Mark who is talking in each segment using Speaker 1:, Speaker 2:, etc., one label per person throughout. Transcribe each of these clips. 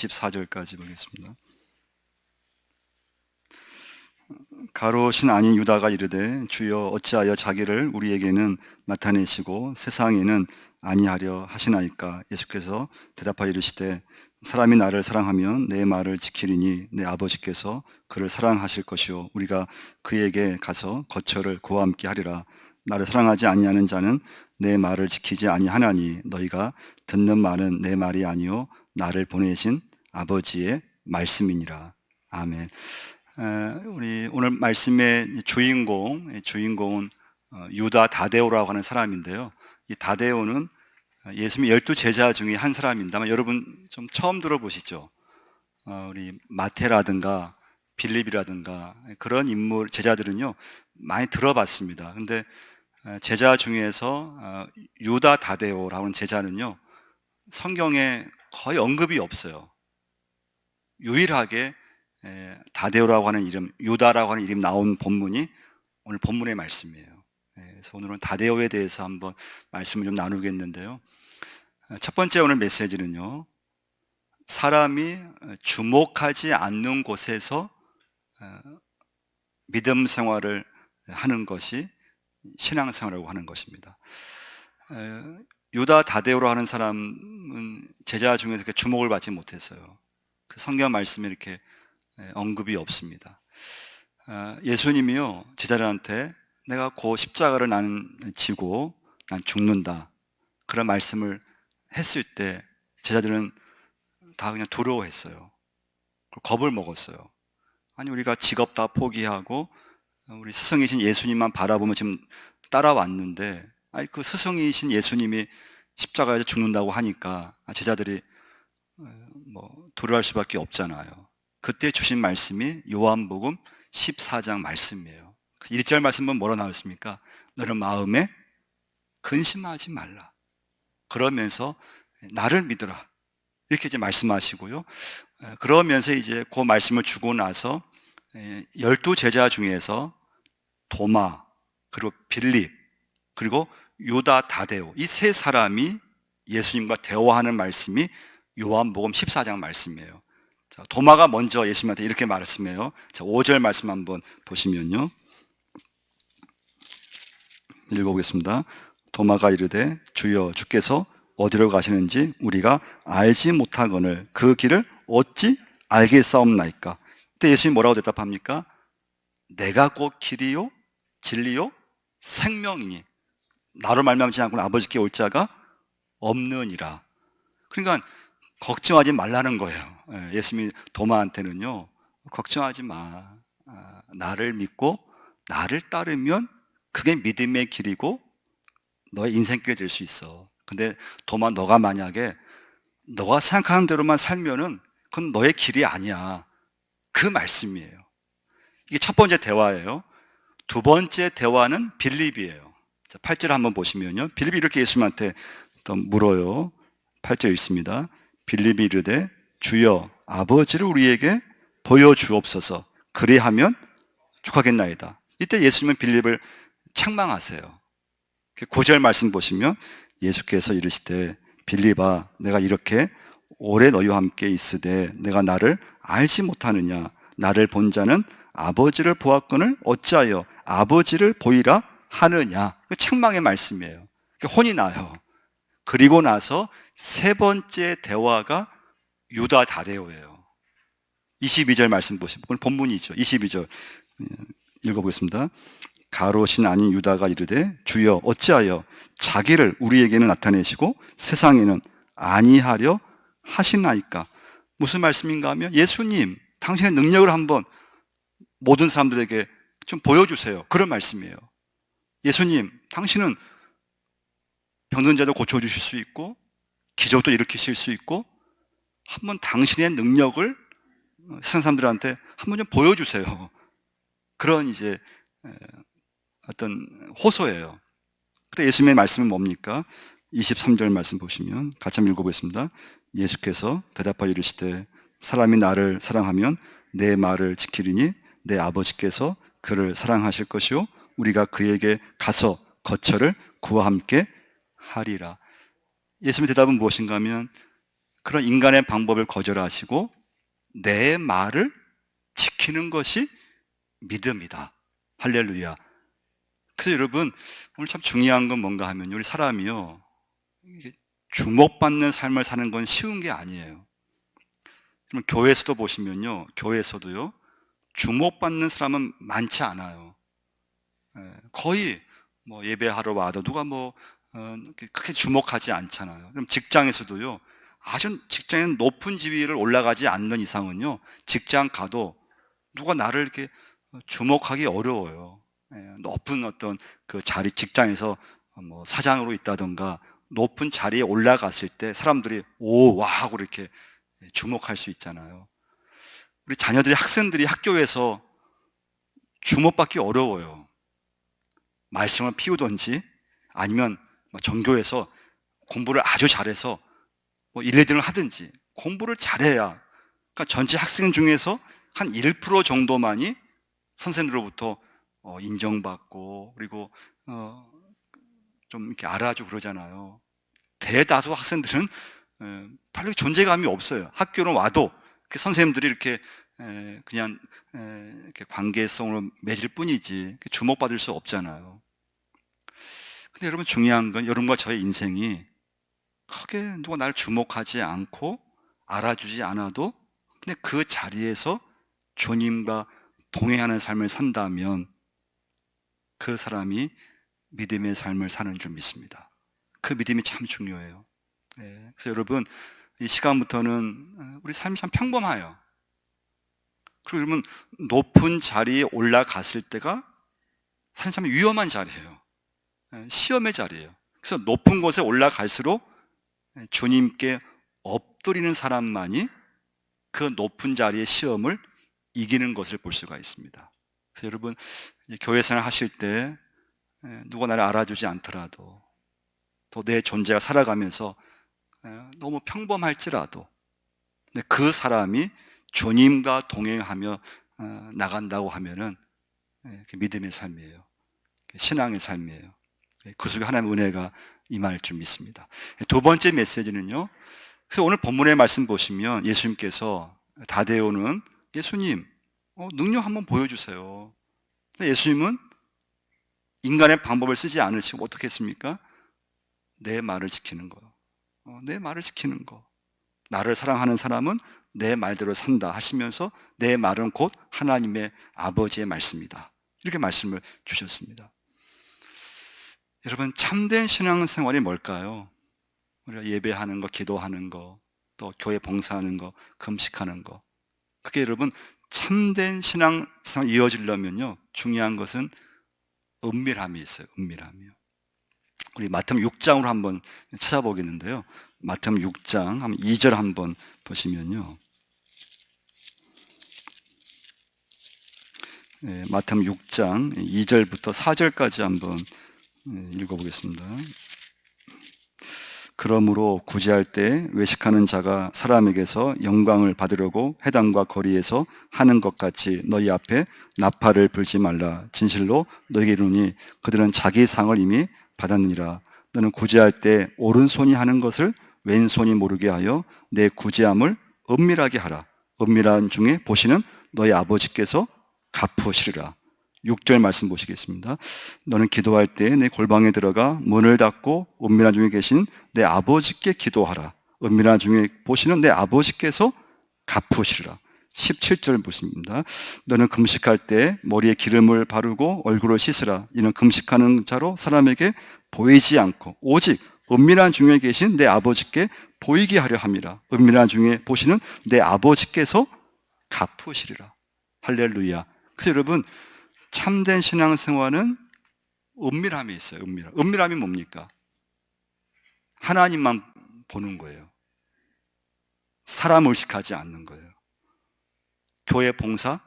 Speaker 1: 14절까지 보겠습니다. 가롯인 아닌 유다가 이르되 주여 어찌하여 자기를 우리에게는 나타내시고 세상에는 아니하려 하시나이까. 예수께서 대답하여 이르시되 사람이 나를 사랑하면 내 말을 지키리니 내 아버지께서 그를 사랑하실 것이요 우리가 그에게 가서 거처를 그와 함께 하리라. 나를 사랑하지 아니하는 자는 내 말을 지키지 아니하나니 너희가 듣는 말은 내 말이 아니요 나를 보내신 아버지의 말씀이니라. 아멘. 우리 오늘 말씀의 주인공은 유다 다데오라고 하는 사람인데요. 이 다데오는 예수님의 12제자 중에 한 사람입니다. 아마 여러분 좀 처음 들어보시죠. 우리 마태라든가 빌립이라든가 그런 인물, 제자들은요 많이 들어봤습니다. 근데 제자 중에서 유다 다데오라고 하는 제자는요 성경에 거의 언급이 없어요. 유일하게 다데오라고 하는 이름, 유다라고 하는 이름 나온 본문이 오늘 본문의 말씀이에요. 그래서 오늘은 다데오에 대해서 한번 말씀을 좀 나누겠는데요. 첫 번째 오늘 메시지는요, 사람이 주목하지 않는 곳에서 믿음 생활을 하는 것이 신앙생활이라고 하는 것입니다. 유다 다데오라고 하는 사람은 제자 중에서 이렇게 주목을 받지 못했어요. 그 성경 말씀에 이렇게 언급이 없습니다. 예수님이요 제자들한테 내가 곧 십자가를 나는 지고 난 죽는다 그런 말씀을 했을 때 제자들은 다 그냥 두려워했어요. 겁을 먹었어요. 아니 우리가 직업 다 포기하고 우리 스승이신 예수님만 바라보면 지금 따라왔는데 아니 그 스승이신 예수님이 십자가에서 죽는다고 하니까 제자들이 두려워할 수밖에 없잖아요. 그때 주신 말씀이 요한복음 14장 말씀이에요. 1절 말씀은 뭐로 나왔습니까? 너는 마음에 근심하지 말라. 그러면서 나를 믿으라. 이렇게 이제 말씀하시고요. 그러면서 이제 그 말씀을 주고 나서 12제자 중에서 도마, 그리고 빌립, 그리고 유다 다데오 이 세 사람이 예수님과 대화하는 말씀이 요한복음 14장 말씀이에요. 자, 도마가 먼저 예수님한테 이렇게 말씀해요. 자, 5절 말씀 한번 보시면요. 읽어보겠습니다. 도마가 이르되 주여 주께서 어디로 가시는지 우리가 알지 못하거늘 그 길을 어찌 알겠사옵나이까. 그때 예수님이 뭐라고 대답합니까? 내가 곧 길이요 진리요 생명이니 나로 말미암지 않고는 아버지께 올 자가 없느니라. 그러니까 걱정하지 말라는 거예요. 예수님이 도마한테는요 걱정하지 마. 나를 믿고 나를 따르면 그게 믿음의 길이고 너의 인생길이 될 수 있어. 근데 도마 너가 만약에 너가 생각하는 대로만 살면은 그건 너의 길이 아니야. 그 말씀이에요. 이게 첫 번째 대화예요. 두 번째 대화는 빌립이에요. 8절 한번 보시면요. 빌립이 이렇게 예수님한테 또 물어요. 8절 읽습니다. 빌립이 이르되 주여 아버지를 우리에게 보여주옵소서. 그리하면 축하겠나이다. 이때 예수님은 빌립을 책망하세요. 9절 말씀 보시면 예수께서 이르시되 빌립아 내가 이렇게 오래 너희와 함께 있으되 내가 나를 알지 못하느냐. 나를 본 자는 아버지를 보았거늘 어찌하여 아버지를 보이라 하느냐. 책망의 말씀이에요. 혼이 나요. 그리고 나서 세 번째 대화가 유다 다데오예요. 22절 말씀 보시면 오늘 본문이죠. 22절 읽어보겠습니다. 가롯인 아닌 유다가 이르되 주여 어찌하여 자기를 우리에게는 나타내시고 세상에는 아니하려 하시나이까. 무슨 말씀인가 하면 예수님 당신의 능력을 한번 모든 사람들에게 좀 보여주세요. 그런 말씀이에요. 예수님 당신은 병든 자도 고쳐주실 수 있고 기적도 일으키실 수 있고 한번 당신의 능력을 세상 사람들한테 한번 좀 보여주세요. 그런 이제 어떤 호소예요. 그때 예수님의 말씀은 뭡니까? 23절 말씀 보시면 같이 한번 읽어보겠습니다. 예수께서 대답하여 이르시되 사람이 나를 사랑하면 내 말을 지키리니 내 아버지께서 그를 사랑하실 것이요 우리가 그에게 가서 거처를 그와 함께 하리라. 예수님의 대답은 무엇인가 하면 그런 인간의 방법을 거절하시고 내 말을 지키는 것이 믿음이다. 할렐루야. 그래서 여러분, 오늘 참 중요한 건 뭔가 하면 우리 사람이요, 이게 주목받는 삶을 사는 건 쉬운 게 아니에요. 그러면 교회에서도 보시면요, 교회에서도요, 주목받는 사람은 많지 않아요. 거의 뭐 예배하러 와도 누가 뭐 크게 주목하지 않잖아요. 그럼 직장에서도요, 아주 직장에 높은 지위를 올라가지 않는 이상은요, 직장 가도 누가 나를 이렇게 주목하기 어려워요. 높은 어떤 그 자리, 직장에서 뭐 사장으로 있다던가 높은 자리에 올라갔을 때 사람들이 오, 와 하고 이렇게 주목할 수 있잖아요. 우리 자녀들이, 학생들이 학교에서 주목받기 어려워요. 말씀을 피우든지 아니면 전교에서 공부를 아주 잘해서 뭐 1, 2등을 하든지 공부를 잘해야, 그러니까 전체 학생 중에서 한 1% 정도만이 선생님으로부터 인정받고 그리고 좀 이렇게 알아주고 그러잖아요. 대다수 학생들은 별로 존재감이 없어요. 학교로 와도 선생님들이 이렇게 그냥 이렇게 관계성으로 맺을 뿐이지 주목받을 수 없잖아요. 근데 여러분, 중요한 건 여러분과 저의 인생이 크게 누가 나를 주목하지 않고 알아주지 않아도 근데 그 자리에서 주님과 동행하는 삶을 산다면 그 사람이 믿음의 삶을 사는 줄 믿습니다. 그 믿음이 참 중요해요. 그래서 여러분, 이 시간부터는 우리 삶이 참 평범해요. 그리고 여러분, 높은 자리에 올라갔을 때가 사실 참 위험한 자리예요. 시험의 자리예요. 그래서 높은 곳에 올라갈수록 주님께 엎드리는 사람만이 그 높은 자리의 시험을 이기는 것을 볼 수가 있습니다. 그래서 여러분, 교회 생활 하실 때 누가 나를 알아주지 않더라도 또 내 존재가 살아가면서 너무 평범할지라도 그 사람이 주님과 동행하며 나간다고 하면은 믿음의 삶이에요. 신앙의 삶이에요. 그 속에 하나님의 은혜가 임할 줄 믿습니다. 두 번째 메시지는요, 그래서 오늘 본문의 말씀 보시면 예수님께서 다데오는 예수님 능력 한번 보여주세요. 예수님은 인간의 방법을 쓰지 않으시고 어떻게 했습니까? 내 말을 지키는 거. 내 말을 지키는 거. 나를 사랑하는 사람은 내 말대로 산다 하시면서 내 말은 곧 하나님의 아버지의 말씀이다. 이렇게 말씀을 주셨습니다. 여러분, 참된 신앙생활이 뭘까요? 우리가 예배하는 거, 기도하는 거, 또 교회 봉사하는 거, 금식하는 거. 그게 여러분, 참된 신앙생활 이어지려면요, 중요한 것은 은밀함이 있어요. 은밀함이요. 우리 마태복음 6장으로 한번 찾아보겠는데요. 마태복음 6장 한 2절 한번 보시면요. 마태복음 6장 2절부터 4절까지 한번 읽어보겠습니다. 그러므로 구제할 때 외식하는 자가 사람에게서 영광을 받으려고 회당과 거리에서 하는 것 같이 너희 앞에 나팔을 불지 말라. 진실로 너희에게 이르노니 그들은 자기 상을 이미 받았느니라. 너는 구제할 때 오른손이 하는 것을 왼손이 모르게 하여 내 구제함을 은밀하게 하라. 은밀한 중에 보시는 너희 아버지께서 갚으시리라. 6절 말씀 보시겠습니다. 너는 기도할 때 내 골방에 들어가 문을 닫고 은밀한 중에 계신 내 아버지께 기도하라. 은밀한 중에 보시는 내 아버지께서 갚으시리라. 17절 보십니다. 너는 금식할 때 머리에 기름을 바르고 얼굴을 씻으라. 이는 금식하는 자로 사람에게 보이지 않고 오직 은밀한 중에 계신 내 아버지께 보이게 하려 함이라. 은밀한 중에 보시는 내 아버지께서 갚으시리라. 할렐루야. 그래서 여러분, 참된 신앙생활은 은밀함이 있어요. 은밀함이 뭡니까? 하나님만 보는 거예요. 사람 의식하지 않는 거예요. 교회 봉사,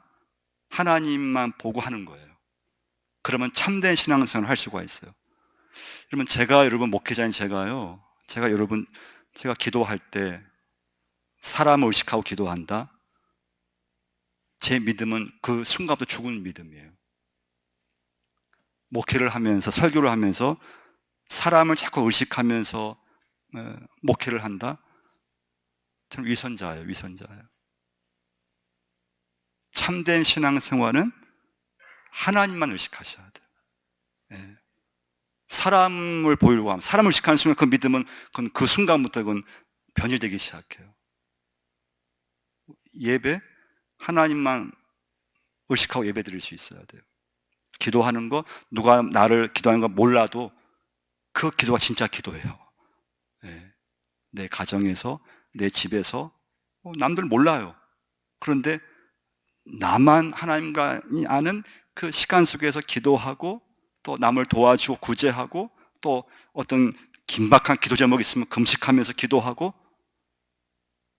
Speaker 1: 하나님만 보고 하는 거예요. 그러면 참된 신앙생활을 할 수가 있어요. 여러분, 여러분 목회자인 제가 기도할 때 사람을 의식하고 기도한다? 제 믿음은 그 순간부터 죽은 믿음이에요. 목회를 하면서, 설교를 하면서 사람을 자꾸 의식하면서 목회를 한다? 저는 위선자예요, 위선자예요. 참된 신앙생활은 하나님만 의식하셔야 돼요. 예. 사람을 보이려고 하면, 사람을 의식하는 순간 그 믿음은 그 순간부터 그건 변질되기 시작해요. 예배, 하나님만 의식하고 예배 드릴 수 있어야 돼요. 기도하는 거, 누가 나를 기도하는 거 몰라도 그 기도가 진짜 기도예요. 예. 내 가정에서, 내 집에서, 남들 몰라요. 그런데 나만 하나님과 아는 그 시간 속에서 기도하고, 또 남을 도와주고 구제하고, 또 어떤 긴박한 기도 제목이 있으면 금식하면서 기도하고,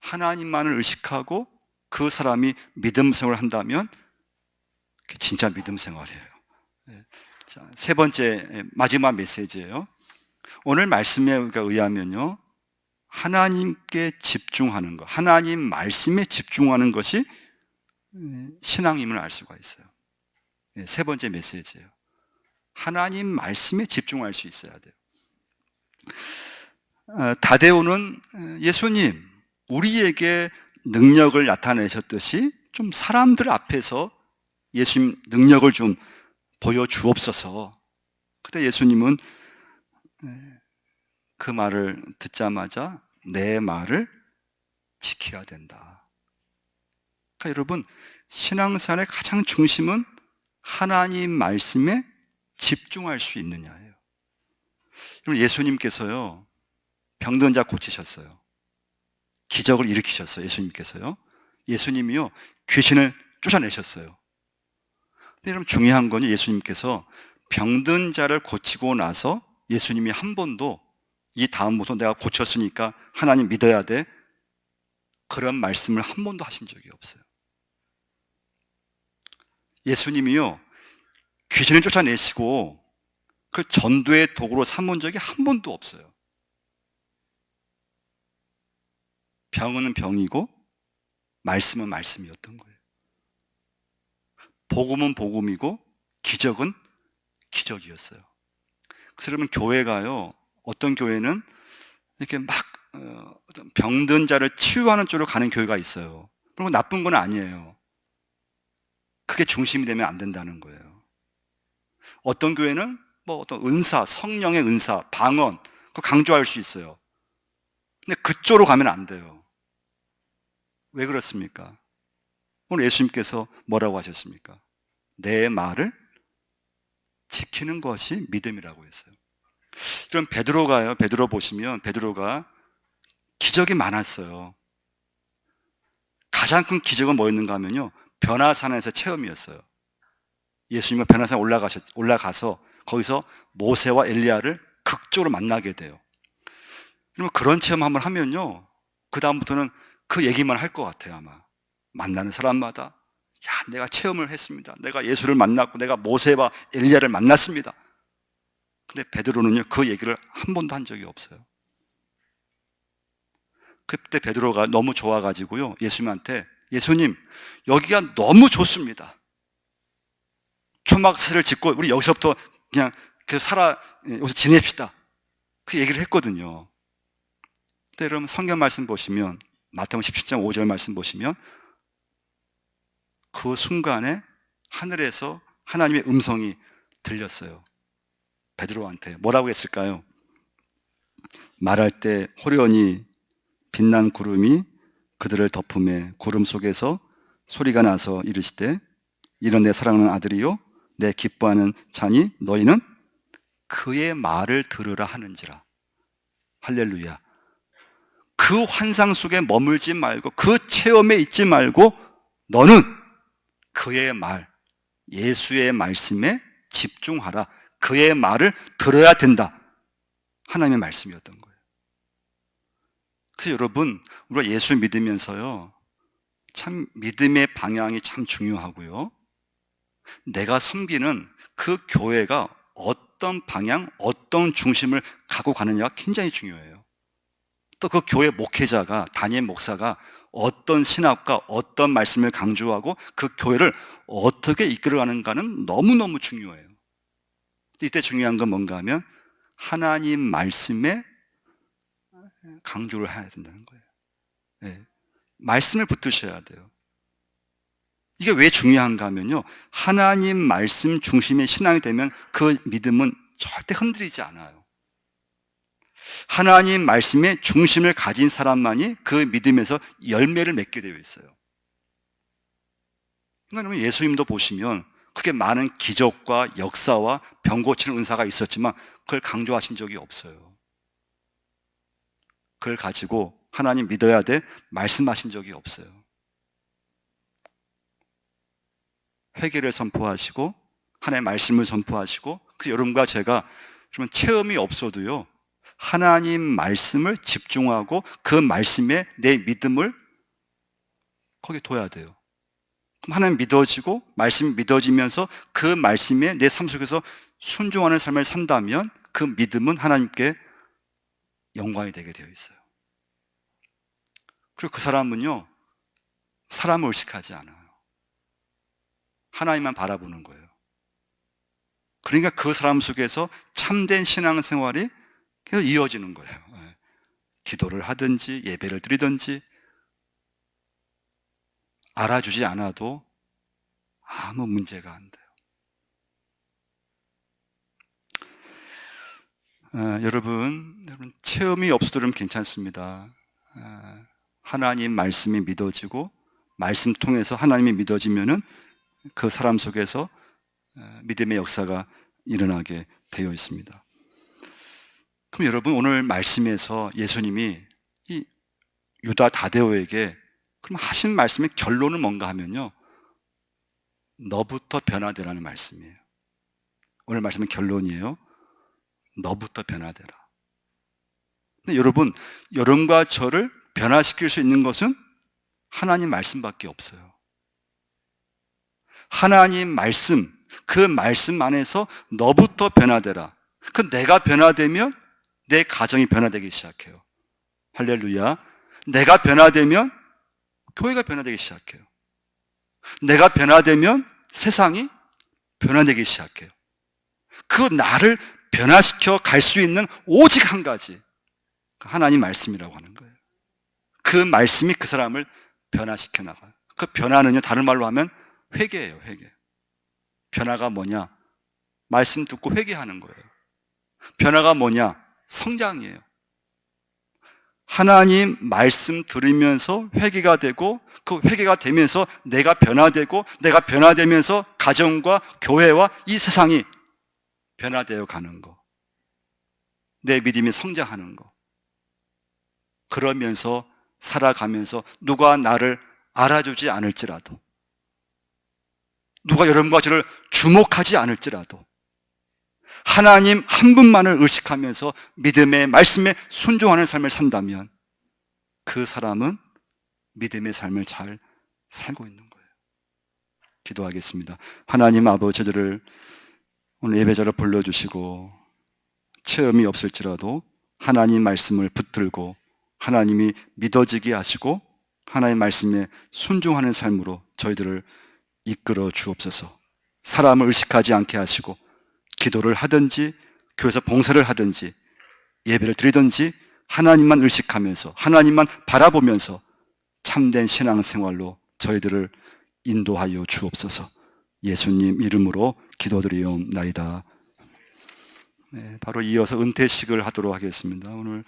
Speaker 1: 하나님만을 의식하고 그 사람이 믿음 생활을 한다면 그게 진짜 믿음 생활이에요. 자, 세 번째, 마지막 메시지예요. 오늘 말씀에 의하면요, 하나님께 집중하는 것, 하나님 말씀에 집중하는 것이 신앙임을 알 수가 있어요. 세 번째 메시지예요. 하나님 말씀에 집중할 수 있어야 돼요. 다데오는 예수님, 우리에게 능력을 나타내셨듯이 좀 사람들 앞에서 예수님 능력을 좀 보여주옵소서. 그때 예수님은 그 말을 듣자마자 내 말을 지켜야 된다. 그러니까 여러분, 신앙생활의 가장 중심은 하나님 말씀에 집중할 수 있느냐예요. 여러분, 예수님께서요, 병든 자 고치셨어요. 기적을 일으키셨어요. 예수님께서요. 예수님이요, 귀신을 쫓아내셨어요. 근데 여러분, 중요한 건 예수님께서 병든 자를 고치고 나서 예수님이 한 번도 이 다음부터 내가 고쳤으니까 하나님 믿어야 돼, 그런 말씀을 한 번도 하신 적이 없어요. 예수님이요, 귀신을 쫓아내시고 그 전도의 도구로 삼은 적이 한 번도 없어요. 병은 병이고 말씀은 말씀이었던 거예요. 복음은 복음이고 기적은 기적이었어요. 그래서 여러분, 교회가요, 어떤 교회는 이렇게 막 병든 자를 치유하는 쪽으로 가는 교회가 있어요. 그런 건 나쁜 건 아니에요. 그게 중심이 되면 안 된다는 거예요. 어떤 교회는 뭐 어떤 은사, 성령의 은사, 방언, 그거 강조할 수 있어요. 근데 그쪽으로 가면 안 돼요. 왜 그렇습니까? 오늘 예수님께서 뭐라고 하셨습니까? 내 말을 지키는 것이 믿음이라고 했어요. 그럼 베드로가요, 베드로 보시면 베드로가 기적이 많았어요. 가장 큰 기적은 뭐였는가 하면요, 변화산에서 체험이었어요. 예수님과 변화산에 올라가서 거기서 모세와 엘리야를 극적으로 만나게 돼요. 그러면 그런 체험 한번 하면요, 그 다음부터는 그 얘기만 할 것 같아요. 아마 만나는 사람마다, 야, 내가 체험을 했습니다. 내가 예수를 만났고 내가 모세와 엘리야를 만났습니다. 근데 베드로는요, 그 얘기를 한 번도 한 적이 없어요. 그때 베드로가 너무 좋아가지고요, 예수님한테, 예수님, 여기가 너무 좋습니다. 초막스를 짓고 우리 여기서부터 그냥 여기서 지냅시다, 그 얘기를 했거든요. 근데 여러분, 성경 말씀 보시면, 마태복음 17장 5절 말씀 보시면, 그 순간에 하늘에서 하나님의 음성이 들렸어요. 베드로한테 뭐라고 했을까요? 말할 때 호련히 빛난 구름이 그들을 덮음에 구름 속에서 소리가 나서 이르시되, 이런 내 사랑하는 아들이요 내 기뻐하는 자니 너희는 그의 말을 들으라 하는지라. 할렐루야. 그 환상 속에 머물지 말고, 그 체험에 있지 말고, 너는 그의 말, 예수의 말씀에 집중하라. 그의 말을 들어야 된다. 하나님의 말씀이었던 거예요. 그래서 여러분, 우리가 예수 믿으면서요, 참 믿음의 방향이 참 중요하고요, 내가 섬기는 그 교회가 어떤 방향, 어떤 중심을 갖고 가느냐가 굉장히 중요해요. 또 그 교회 목회자가, 담임 목사가 어떤 신학과 어떤 말씀을 강조하고 그 교회를 어떻게 이끌어가는가는 너무너무 중요해요. 이때 중요한 건 뭔가 하면 하나님 말씀에 강조를 해야 된다는 거예요. 예, 말씀을 붙드셔야 돼요. 이게 왜 중요한가 하면요, 하나님 말씀 중심의 신앙이 되면 그 믿음은 절대 흔들리지 않아요. 하나님 말씀의 중심을 가진 사람만이 그 믿음에서 열매를 맺게 되어 있어요. 그러니까 예수님도 보시면 그렇게 많은 기적과 역사와 병 고치는 은사가 있었지만 그걸 강조하신 적이 없어요. 그걸 가지고 하나님 믿어야 돼 말씀하신 적이 없어요. 회개를 선포하시고 하나님의 말씀을 선포하시고, 그래서 여러분과 제가 좀 체험이 없어도요, 하나님 말씀을 집중하고 그 말씀에 내 믿음을 거기에 둬야 돼요. 그럼 하나님 믿어지고 말씀이 믿어지면서 그 말씀에 내 삶 속에서 순종하는 삶을 산다면 그 믿음은 하나님께 영광이 되게 되어 있어요. 그리고 그 사람은요, 사람을 의식하지 않아요. 하나님만 바라보는 거예요. 그러니까 그 사람 속에서 참된 신앙생활이 계속 이어지는 거예요. 기도를 하든지 예배를 드리든지 알아주지 않아도 아무 문제가 안 돼요. 여러분 체험이 없어도 괜찮습니다. 하나님 말씀이 믿어지고 말씀 통해서 하나님이 믿어지면은 그 사람 속에서 믿음의 역사가 일어나게 되어 있습니다. 그럼 여러분, 오늘 말씀에서 예수님이 이 유다 다데오에게 그럼 하신 말씀의 결론은 뭔가 하면요, 너부터 변화되라는 말씀이에요. 오늘 말씀의 결론이에요. 너부터 변화되라. 근데 여러분, 여러분과 저를 변화시킬 수 있는 것은 하나님 말씀밖에 없어요. 하나님 말씀, 그 말씀 안에서 너부터 변화되라. 그 내가 변화되면 내 가정이 변화되기 시작해요. 할렐루야. 내가 변화되면 교회가 변화되기 시작해요. 내가 변화되면 세상이 변화되기 시작해요. 그 나를 변화시켜 갈 수 있는 오직 한 가지, 하나님 말씀이라고 하는 거예요. 그 말씀이 그 사람을 변화시켜 나가요. 그 변화는요, 다른 말로 하면 회개예요. 회개. 변화가 뭐냐? 말씀 듣고 회개하는 거예요. 변화가 뭐냐? 성장이에요. 하나님 말씀 들으면서 회개가 되고, 그 회개가 되면서 내가 변화되고, 내가 변화되면서 가정과 교회와 이 세상이 변화되어 가는 거, 내 믿음이 성장하는 거. 그러면서 살아가면서 누가 나를 알아주지 않을지라도, 누가 여러분과 저를 주목하지 않을지라도 하나님 한 분만을 의식하면서 믿음의 말씀에 순종하는 삶을 산다면 그 사람은 믿음의 삶을 잘 살고 있는 거예요. 기도하겠습니다. 하나님 아버지, 저들을 오늘 예배자로 불러주시고 체험이 없을지라도 하나님 말씀을 붙들고 하나님이 믿어지게 하시고 하나님 말씀에 순종하는 삶으로 저희들을 이끌어 주옵소서. 사람을 의식하지 않게 하시고 기도를 하든지 교회에서 봉사를 하든지 예배를 드리든지 하나님만 의식하면서 하나님만 바라보면서 참된 신앙생활로 저희들을 인도하여 주옵소서. 예수님 이름으로 기도드리옵나이다. 네, 바로 이어서 은퇴식을 하도록 하겠습니다. 오늘